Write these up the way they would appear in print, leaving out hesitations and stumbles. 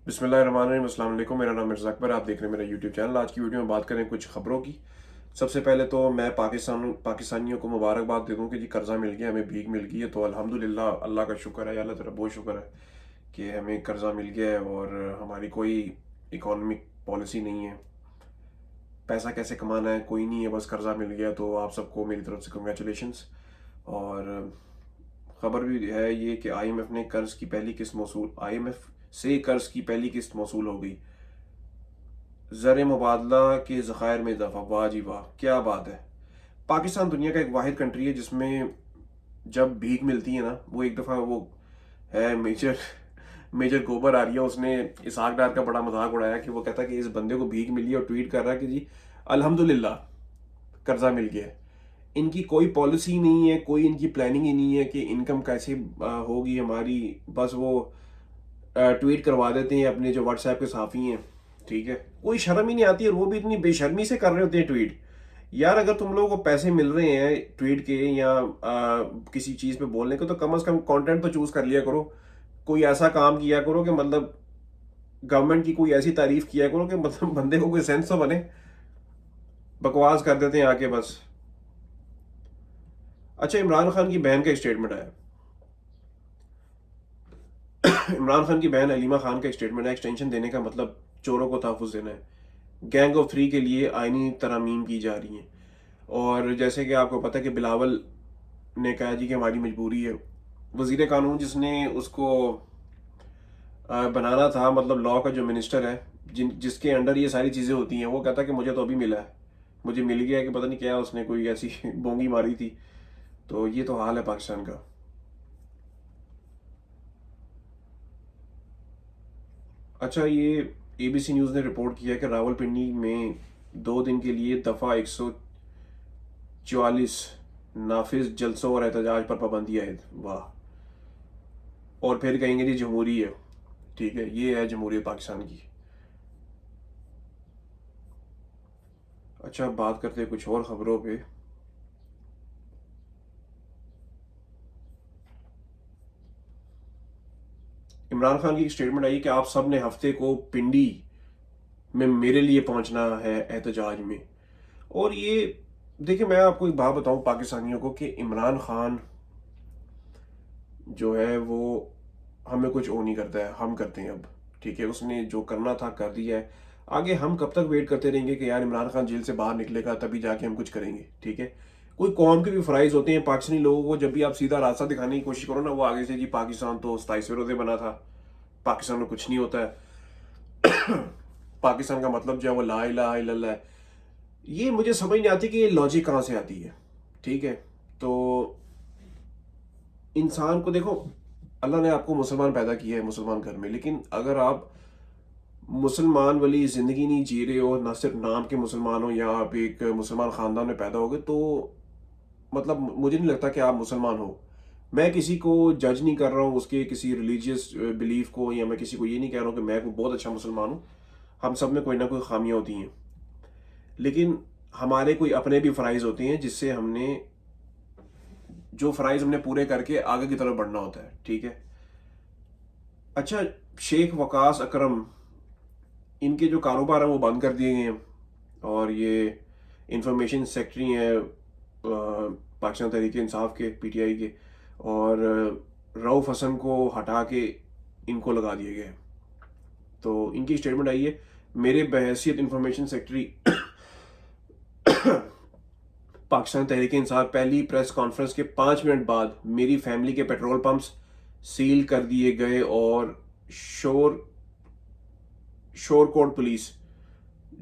बिस्मिल्लाहिर्रहमानिर्रहीम, अस्सलाम वालेकुम। मेरा नाम मिर्ज़ा अकबर, आप देख रहे हैं मेरा यूट्यूब चैनल। आज की वीडियो में बात करें कुछ खबरों की। सबसे पहले तो मैं पाकिस्तानियों को मुबारकबाद दे दूं कि जी कर्ज़ा मिल गया, हमें भीख मिल गई है। तो अल्हम्दुलिल्लाह, अल्लाह का शुक्र है, अल्लाह तेरा बहुत शुक्र है कि हमें कर्ज़ा मिल गया है और हमारी कोई इकोनॉमिक पॉलिसी नहीं है। पैसा कैसे कमाना है कोई नहीं है, बस कर्ज़ा मिल गया। तो आप सबको मेरी तरफ से कंग्रेचुलेशंस। और खबर भी है ये कि आईएमएफ ने कर्ज की पहली किस्त मौसूल आईएमएफ से कर्ज की पहली किस्त मौसूल हो गई। ज़र मुबादला के ज़खायर में इजाफा, वाह जी वाह, क्या बात है। पाकिस्तान दुनिया का एक वाहिद कंट्री है जिसमें जब भीख मिलती है ना, वो एक दफ़ा वो है मेजर मेजर गोबर आर्या, उसने इसहाक डार का बड़ा मजाक उड़ाया कि वो कहता है कि इस बंदे को भीख मिली है और ट्वीट कर रहा है कि जी अल्हम्दुलिल्लाह कर्जा मिल गया है। इनकी कोई पॉलिसी नहीं है, कोई इनकी प्लानिंग ही नहीं है कि इनकम कैसे होगी हमारी। बस वो ट्वीट करवा देते हैं अपने जो व्हाट्सएप के साफी हैं, ठीक है। कोई शर्म ही नहीं आती, और वो भी इतनी बेशर्मी से कर रहे होते हैं ट्वीट। यार अगर तुम लोगों को पैसे मिल रहे हैं ट्वीट के या किसी चीज़ पे बोलने के, तो कम से कम कंटेंट तो चूज कर लिया करो। कोई ऐसा काम किया करो कि मतलब गवर्नमेंट की कोई ऐसी तारीफ किया करो कि मतलब बंदे को कोई सेंस तो बने। बकवास कर देते हैं आके बस। अच्छा, इमरान खान की बहन का स्टेटमेंट आया। इमरान खान की बहन अलीमा खान का स्टेटमेंट है, एक्सटेंशन देने का मतलब चोरों को तहफ़्फ़ुज़ देना है। गैंग ऑफ थ्री के लिए आइनी तरमीम की जा रही हैं। और जैसे कि आपको पता है कि बिलावल ने कहा जी कि हमारी मजबूरी है। वजीर कानून जिसने उसको बनाना था, मतलब लॉ का जो मिनिस्टर है जिसके अंडर ये सारी चीज़ें होती हैं, वो कहता कि मुझे तो अभी मिला है, मुझे मिल गया है कि पता नहीं क्या उसने कोई ऐसी बोंगी मारी थी। तो ये तो हाल है पाकिस्तान का। अच्छा, ये एबीसी न्यूज़ ने रिपोर्ट किया कि रावलपिंडी में 2 दिन के लिए दफ़ा 144 नाफिज जलसों और एहतजाज पर पाबंदी आयद, वाह। और फिर कहेंगे जी जमहूरी है, ठीक है, ये है जमहूरियत पाकिस्तान की। अच्छा, बात करते हैं कुछ और खबरों पे। इमरान खान की स्टेटमेंट आई कि आप सब ने हफ्ते को पिंडी में मेरे लिए पहुंचना है एहतजाज में। और ये देखिए, मैं आपको एक बात बताऊं पाकिस्तानियों को कि इमरान खान जो है वो हमें कुछ ओ नहीं करता है, हम करते हैं अब। ठीक है, उसने जो करना था कर दिया है। आगे हम कब तक वेट करते रहेंगे कि यार इमरान खान जेल से बाहर निकलेगा तभी जाके हम कुछ करेंगे, ठीक है। कोई कौम के भी फराइज होते हैं पाकिस्तानी लोगों को, जब भी आप सीधा रास्ता दिखाने की कोशिश करो ना, वो आगे से जी पाकिस्तान तो 27 से बना था, पाकिस्तान में कुछ नहीं होता है। पाकिस्तान का मतलब जो है वो ला इलाहा इल्लल्लाह है। ये मुझे समझ नहीं आती कि ये लॉजिक कहाँ से आती है, ठीक है। तो इंसान को देखो, अल्लाह ने आपको मुसलमान पैदा किया है मुसलमान घर में, लेकिन अगर आप मुसलमान वाली ज़िंदगी नहीं जी रहे हो, ना सिर्फ नाम के मुसलमान हो या आप एक मुसलमान ख़ानदान में पैदा हो गए, तो मतलब मुझे नहीं लगता कि आप मुसलमान हो। मैं किसी को जज नहीं कर रहा हूँ उसके किसी रिलीजियस बिलीफ को, या मैं किसी को ये नहीं कह रहा हूँ कि मैं कोई बहुत अच्छा मुसलमान हूँ। हम सब में कोई ना कोई खामियाँ होती हैं, लेकिन हमारे कोई अपने भी फ़राइज़ होते हैं जिससे हमने जो फ़राइज़ हमने पूरे करके आगे की तरफ बढ़ना होता है, ठीक है। अच्छा, शेख वकास अकरम, इनके जो कारोबार हैं वो बंद कर दिए गए हैं। और ये इंफॉर्मेशन सेक्रेटरी हैं पाकिस्तान तहरीक इंसाफ के, पीटीआई के। और रऊफ़ हसन को हटा के इनको लगा दिए गए। तो इनकी स्टेटमेंट आई है, मेरे बहैसियत इंफॉर्मेशन सेक्रेटरी पाकिस्तान तहरीक इंसाफ पहली प्रेस कॉन्फ्रेंस के 5 मिनट बाद मेरी फैमिली के पेट्रोल पंप्स सील कर दिए गए और शोर शोरकोट पुलिस,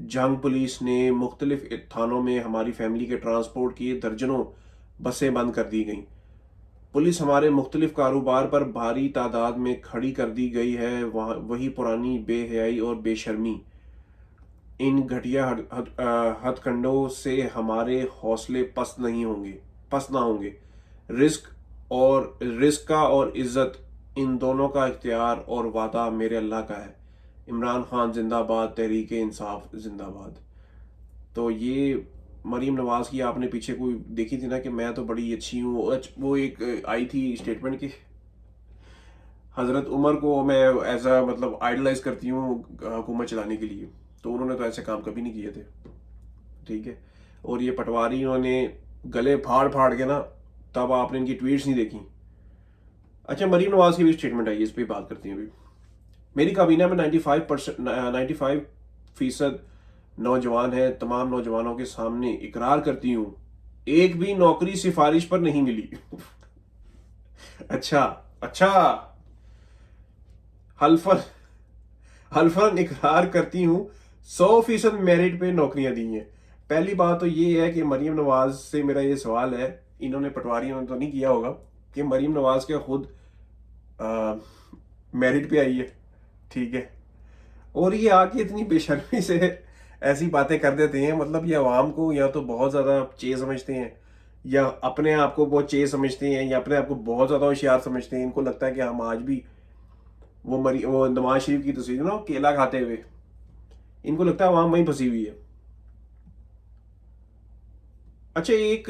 जंग पुलिस ने मुख्तलिफ थानों में हमारी फैमिली के ट्रांसपोर्ट की दर्जनों बसें बंद कर दी गई। पुलिस हमारे मुख्तलिफ कारोबार पर भारी तादाद में खड़ी कर दी गई है। वहाँ वही पुरानी बेहयाई और बेशर्मी। इन घटिया हथकंडों से हमारे हौसले पस्त ना होंगे। रिस्क का और इज्जत, इन दोनों का इख्तियार और वादा मेरे अल्लाह का है। इमरान खान जिंदाबाद, तहरीक इंसाफ जिंदाबाद। तो ये मरीम नवाज की आपने पीछे कोई देखी थी ना कि मैं तो बड़ी अच्छी हूँ, वो एक आई थी स्टेटमेंट की। हज़रत उमर को मैं एज अ मतलब आइडलाइज करती हूँ हुकूमत चलाने के लिए, तो उन्होंने तो ऐसे काम कभी नहीं किए थे। ठीक है। और ये पटवारियों ने गले फाड़ फाड़ के ना, तब आपने इनकी ट्वीट्स नहीं देखी। अच्छा, मरीम नवाज की भी स्टेटमेंट आई है, इस पर बात करती हैं अभी। मेरी काबीना में 95% नौजवान है। तमाम नौजवानों के सामने इकरार करती हूँ, एक भी नौकरी सिफारिश पर नहीं मिली। अच्छा, अच्छा। हल्फन हल्फन इकरार करती हूँ, 100% मेरिट पे नौकरियां दी हैं। पहली बात तो ये है कि मरीम नवाज से मेरा ये सवाल है, इन्होंने पटवारियों ने तो नहीं किया होगा, कि मरीम नवाज के खुद मेरिट पे आई है। ठीक है। और ये आके इतनी बेशर्मी से ऐसी बातें कर देते हैं, मतलब ये अवाम को या तो बहुत ज़्यादा चे समझते हैं, या अपने आप को बहुत चे समझते हैं, या अपने आप को बहुत ज़्यादा होशियार समझते हैं। इनको लगता है कि हम आज भी वो नवाज शरीफ की तस्वीर ना, वो केला खाते हुए, इनको लगता है अवाम वहीं फंसी हुई है। अच्छा, एक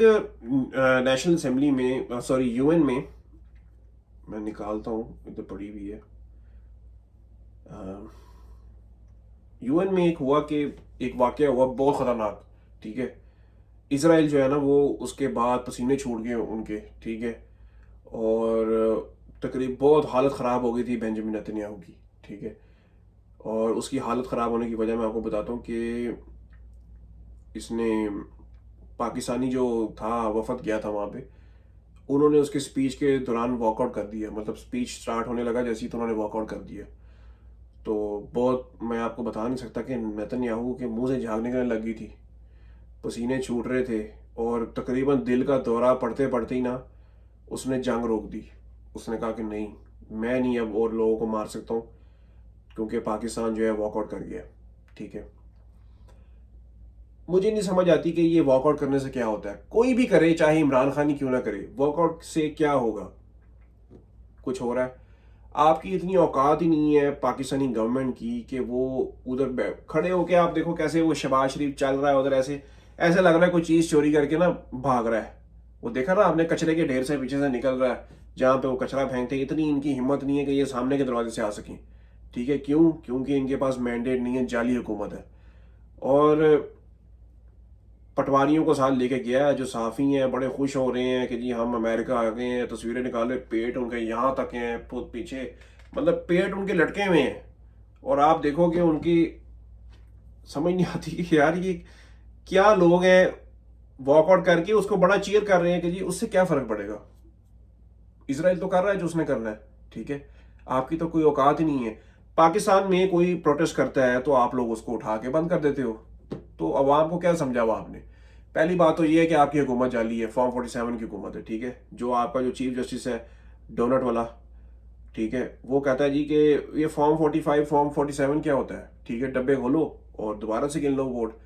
नेशनल असेंबली में, सॉरी यूएन में, मैं निकालता हूँ, इधर पड़ी हुई है। यूएन में एक हुआ कि एक वाकया हुआ बहुत ख़तरनाक। ठीक है। इसराइल जो है ना, वो उसके बाद पसीने छूट गए उनके। ठीक है। और तकरीब बहुत हालत ख़राब हो गई थी बेंजामिन नेतन्याहू की। ठीक है। और उसकी हालत ख़राब होने की वजह मैं आपको बताता हूँ कि इसने, पाकिस्तानी जो था वफद गया था वहाँ पे, उन्होंने उसके स्पीच के दौरान वॉकआउट कर दिया। मतलब स्पीच स्टार्ट होने लगा जैसे ही, तो उन्होंने वॉकआउट कर दिया। तो बहुत, मैं आपको बता नहीं सकता कि नेतन्याहू के मुंह से झाग निकलने लगी थी, पसीने छूट रहे थे, और तकरीबन दिल का दौरा पड़ते पड़ते ही ना, उसने जंग रोक दी। उसने कहा कि नहीं, मैं नहीं अब और लोगों को मार सकता हूँ, क्योंकि पाकिस्तान जो है वॉकआउट कर गया। ठीक है। मुझे नहीं समझ आती कि ये वॉकआउट करने से क्या होता है। कोई भी करे, चाहे इमरान खान ही क्यों ना करे, वॉकआउट से क्या होगा? कुछ हो रहा है? आपकी इतनी औकात ही नहीं है पाकिस्तानी गवर्नमेंट की कि वो उधर खड़े होके, आप देखो कैसे वो शहबाज शरीफ चल रहा है उधर, ऐसे ऐसे लग रहा है कोई चीज़ चोरी करके ना भाग रहा है। वो देखा ना आपने, कचरे के ढेर से पीछे से निकल रहा है जहाँ पे वो कचरा फेंकते हैं। इतनी इनकी हिम्मत नहीं है कि ये सामने के दरवाजे से आ सकें। ठीक है। क्यों? क्योंकि इनके पास मैंडेट नहीं है, जाली हुकूमत है। और पटवारियों को साथ लेके गया है, जो साफ़ी हैं बड़े खुश हो रहे हैं कि जी हम अमेरिका आ गए हैं, तस्वीरें निकाले, पेट उनके यहाँ तक हैं, पीछे, मतलब पेट उनके लटके हुए हैं। और आप देखो कि उनकी समझ नहीं आती कि यार ये क्या लोग हैं, वॉकआउट करके उसको बड़ा चीयर कर रहे हैं कि जी उससे क्या फ़र्क पड़ेगा, इसराइल तो कर रहा है जो उसने करना है। ठीक है। आपकी तो कोई औकात ही नहीं है। पाकिस्तान में कोई प्रोटेस्ट करता है तो आप लोग उसको उठा के बंद कर देते हो। तो अवाम को क्या समझावा आपने? पहली बात तो ये है कि आपकी हुकूमत जाली है, फॉर्म 47 की हुकूमत है। ठीक है। जो आपका जो चीफ जस्टिस है, डोनट वाला, ठीक है, वो कहता है जी कि ये फॉर्म 45 फॉर्म 47 क्या होता है? ठीक है, डब्बे खोलो और दोबारा से गिन लो वोट।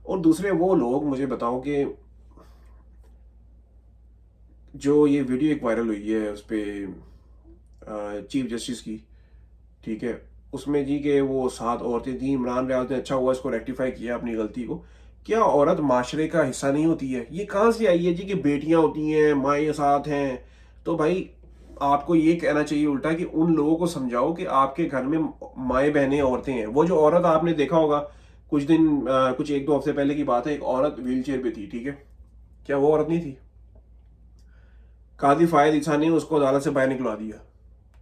और दूसरे वो लोग, मुझे बताओ कि जो ये वीडियो एक वायरल हुई है उस पर चीफ जस्टिस की, ठीक है, उसमें जी के वो 7 औरतें थी, इमरान रियाज ने अच्छा हुआ इसको रेक्टिफाई किया अपनी गलती को। क्या औरत माशरे का हिस्सा नहीं होती है? ये कहाँ से आई है जी कि बेटियां होती हैं, माएँ साथ हैं? तो भाई आपको ये कहना चाहिए उल्टा कि उन लोगों को समझाओ कि आपके घर में माएँ बहनें औरतें हैं। वो जो औरत आपने देखा होगा कुछ दिन, कुछ 1-2 हफ्ते पहले की बात है, एक औरत व्हील चेयर पे थी। ठीक है। क्या वो औरत नहीं थी? कादी फायद ईसा ने उसको अदालत से बाहर निकलवा दिया।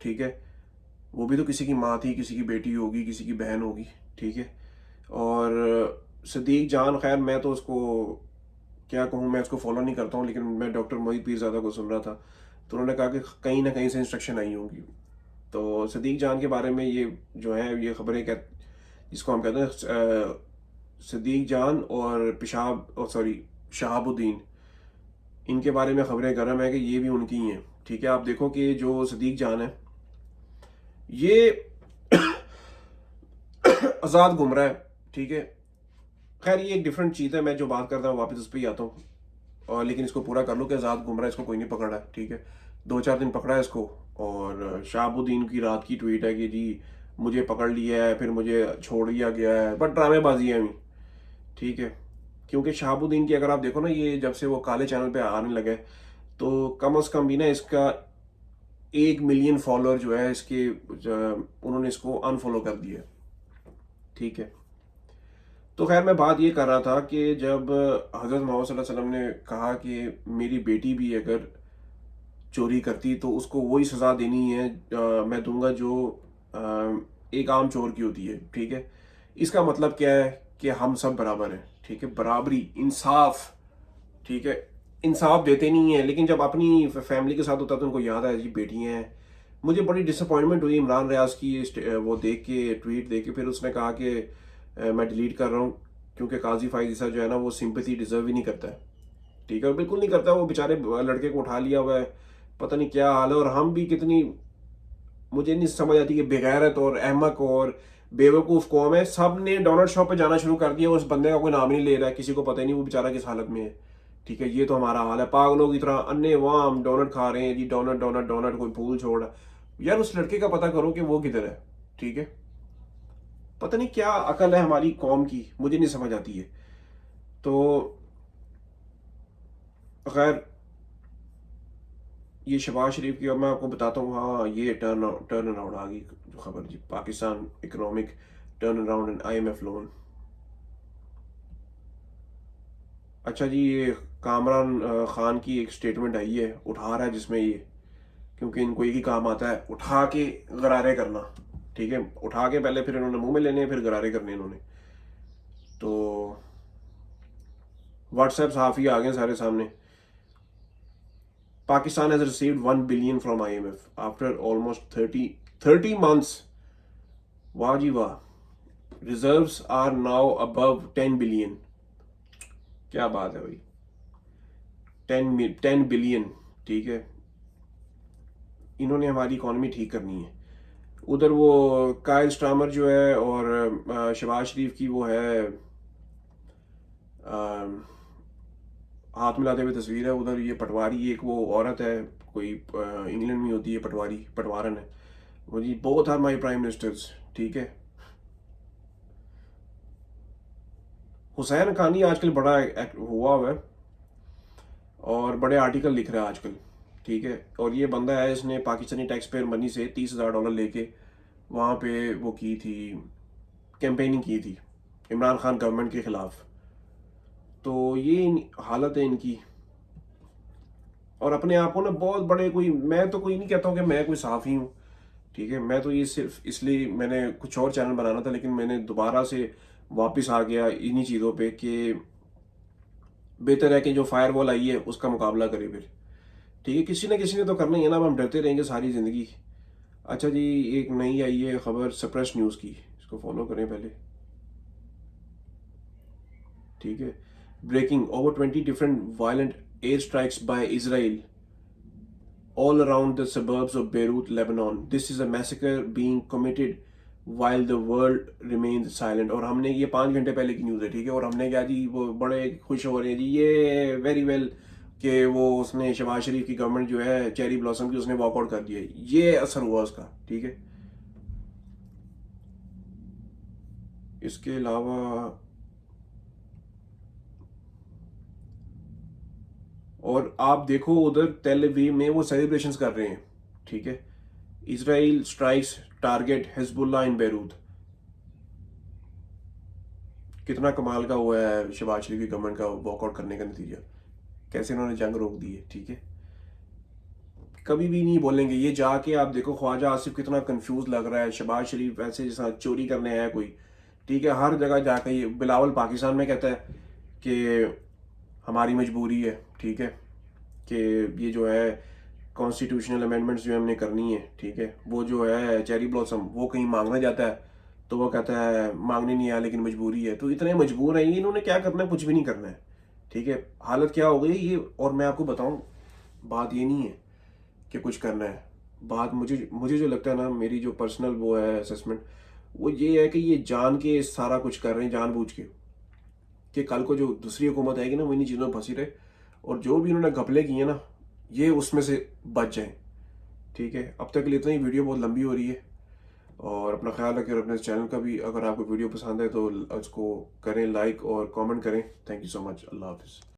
ठीक है। वो भी तो किसी की माँ थी, किसी की बेटी होगी, किसी की बहन होगी। ठीक है। और सदीक जान, खैर मैं तो उसको क्या कहूँ, मैं उसको फॉलो नहीं करता हूँ, लेकिन मैं डॉक्टर मोहित पीरज़ादा को सुन रहा था, तो उन्होंने कहा कि कहीं ना कहीं से इंस्ट्रक्शन आई होंगी। तो सदीक जान के बारे में ये जो है, ये खबरें क्या, जिसको हम कहते हैं सदीक जान और पेशाब, और सॉरी शहाबुद्दीन, इनके बारे में खबरें गर्म है कि ये भी उनकी ही हैं। ठीक है। आप देखो कि जो सदीक जान है, ये आज़ाद घूम रहा है। ठीक है। खैर ये एक डिफरेंट चीज़ है, मैं जो बात करता हूँ वापस उस पर ही आता हूँ। और लेकिन इसको पूरा कर लो कि आज़ाद घूम रहा है, इसको कोई नहीं पकड़ रहा है। ठीक है। 2-4 दिन पकड़ा है इसको। और शहाबुद्दीन की रात की ट्वीट है कि जी मुझे पकड़ लिया है, फिर मुझे छोड़ दिया गया है, बट ड्रामेबाजी है अभी। ठीक है। क्योंकि शहाबुद्दीन की अगर आप देखो ना, ये जब से वो काले चैनल पे आने लगे, तो कम अज़ कम भी ना इसका 1 मिलियन फॉलोअर जो है इसके, उन्होंने इसको अनफॉलो कर दिया। ठीक है, तो खैर मैं बात ये कर रहा था कि जब हज़रत मोहम्मद सल्लल्लाहु अलैहि वसल्लम ने कहा कि मेरी बेटी भी अगर चोरी करती तो उसको वही सज़ा देनी है, मैं दूंगा जो एक आम चोर की होती है। ठीक है, इसका मतलब क्या है कि हम सब बराबर हैं। ठीक है, बराबरी, इंसाफ। ठीक है, इंसाफ देते नहीं है, लेकिन जब अपनी फैमिली के साथ होता है तो उनको याद है जी बेटियां हैं। मुझे बड़ी डिसअपॉइंटमेंट हुई इमरान रियाज की वो देख के, ट्वीट देख के। फिर उसने कहा कि मैं डिलीट कर रहा हूँ क्योंकि काजी फाइज ईसा जो है ना वो सिंपैथी डिजर्व ही नहीं करता है। ठीक है, और बिल्कुल नहीं करता। वो बेचारे लड़के को उठा लिया हुआ है, पता नहीं क्या हाल है। और हम भी कितनी, मुझे नहीं समझ आती कि बेगैरत और अहमक और बेवकूफ़ कौम है। सब ने डोनट शॉप पे जाना शुरू कर दिया, उस बंदे का कोई नाम ही नहीं ले रहा है, किसी को पता ही नहीं वो बेचारा किस हालत में है। ठीक है, ये तो हमारा हाल है, पागलों की तरह अन्ने वहाँ हम डोनट खा रहे हैं जी, डोनट डोनट डोनट, कोई फूल छोड़। यार उस लड़के का पता करो कि वो किधर है। ठीक है, पता नहीं क्या अकल है हमारी कौम की, मुझे नहीं समझ आती है। तो खैर, ये शहबाज शरीफ की, अब मैं आपको बताता हूँ। हाँ, ये टर्न अराउंड आ गई जो खबर जी, Pakistan economic turnaround and IMF loan. अच्छा जी, ये कामरान खान की एक स्टेटमेंट आई है, उठा रहा है जिसमें ये, क्योंकि इनको एक ही काम आता है, उठा के गरारे करना। ठीक है, उठा के पहले फिर इन्होंने मुंह में लेने, फिर गरारे करने इन्होंने। तो व्हाट्सएप साफ ही आ गए सारे सामने। Pakistan has received 1 billion from IMF after almost 30 months. वाह जी वाह, reserves are now above 10 billion. क्या बात है भाई, 10 बिलियन। ठीक है, इन्होंने हमारी इकॉनमी ठीक करनी है। उधर वो कायल स्टामर जो है और शहबाज शरीफ की वो है, हाथ मिलाते हुए तस्वीर है। उधर ये पटवारी, एक वो औरत है, कोई इंग्लैंड में होती है पटवारी, पटवारन है वो जी। Both are my prime ministers. ठीक है, हुसैन खानी आजकल बड़ा हुआ है और बड़े आर्टिकल लिख रहा है आजकल। ठीक है, और ये बंदा है, इसने पाकिस्तानी टैक्स पेयर मनी से $30,000 लेके वहाँ पे वो की थी, कैंपेनिंग की थी इमरान खान गवर्नमेंट के खिलाफ। तो ये हालत है इनकी। और अपने आप को ना बहुत बड़े, कोई, मैं तो कोई नहीं कहता हूँ कि मैं कोई साफ़ी हूँ। ठीक है, मैं तो ये सिर्फ इसलिए, मैंने कुछ और चैनल बनाना था लेकिन मैंने दोबारा से वापस आ गया इन्हीं चीज़ों पे कि बेहतर है कि जो फायरवॉल आई है उसका मुकाबला करें फिर। ठीक है, किसी ना किसी ने तो करना ही है ना, अब हम डरते रहेंगे सारी ज़िंदगी। अच्छा जी, एक नई आई है खबर सप्रेस न्यूज़ की, इसको फॉलो करें पहले। ठीक है, breaking, over 20 different violent air strikes by Israel all around the suburbs of Beirut, Lebanon. This is a massacre being committed while the world remains silent. और हमने ये 5 घंटे पहले की न्यूज़ है। ठीक है, और हमने क्या जी, वो बड़े खुश हो रहे हैं जी, ये वेरी वेल कि वो उसने शहबाज शरीफ की गवर्नमेंट जो है चेरी ब्लॉसम की, उसने वॉकआउट कर दिया, ये असर हुआ उसका। ठीक है, इसके अलावा और आप देखो उधर तेल अवीव में वो सेलिब्रेशंस कर रहे हैं। ठीक है, इसराइल स्ट्राइक्स टारगेट हिजबुल्लाह इन बेरूत। कितना कमाल का हुआ है शहबाज शरीफ की गवर्नमेंट का वॉकआउट करने का नतीजा, कैसे इन्होंने जंग रोक दी है। ठीक है, कभी भी नहीं बोलेंगे ये, जाके आप देखो ख्वाजा आसिफ कितना कंफ्यूज लग रहा है, शहबाज शरीफ ऐसे जैसा चोरी करने आया कोई। ठीक है, हर जगह जाके ये बिलावल पाकिस्तान में कहता है कि हमारी मजबूरी है। ठीक है, कि ये जो है कॉन्स्टिट्यूशनल अमेंडमेंट्स जो हमने करनी है। ठीक है, वो जो है चेरी ब्लॉसम वो कहीं मांगने जाता है तो वो कहता है मांगने नहीं आया लेकिन मजबूरी है। तो इतने मजबूर हैं ये, इन्होंने क्या करना है, कुछ भी नहीं करना है। ठीक है, हालत क्या हो गई ये। और मैं आपको बताऊं, बात ये नहीं है कि कुछ करना है, बात मुझे मुझे जो लगता है ना, मेरी जो पर्सनल वो है असेसमेंट, वो ये है कि ये जान के सारा कुछ कर रहे हैं, जानबूझ के, कि कल को जो दूसरी हुकूमत आएगी ना वो इन्हीं चीज़ों में फंसी रहे, और जो भी इन्होंने घपले किए ना ये उसमें से बच जाएं। ठीक है, अब तक के लिए इतना ही, वीडियो बहुत लंबी हो रही है। और अपना ख्याल रखें, और अपने चैनल का भी, अगर आपको वीडियो पसंद है तो उसको करें लाइक और कमेंट करें। थैंक यू सो मच, अल्लाह हाफिज़।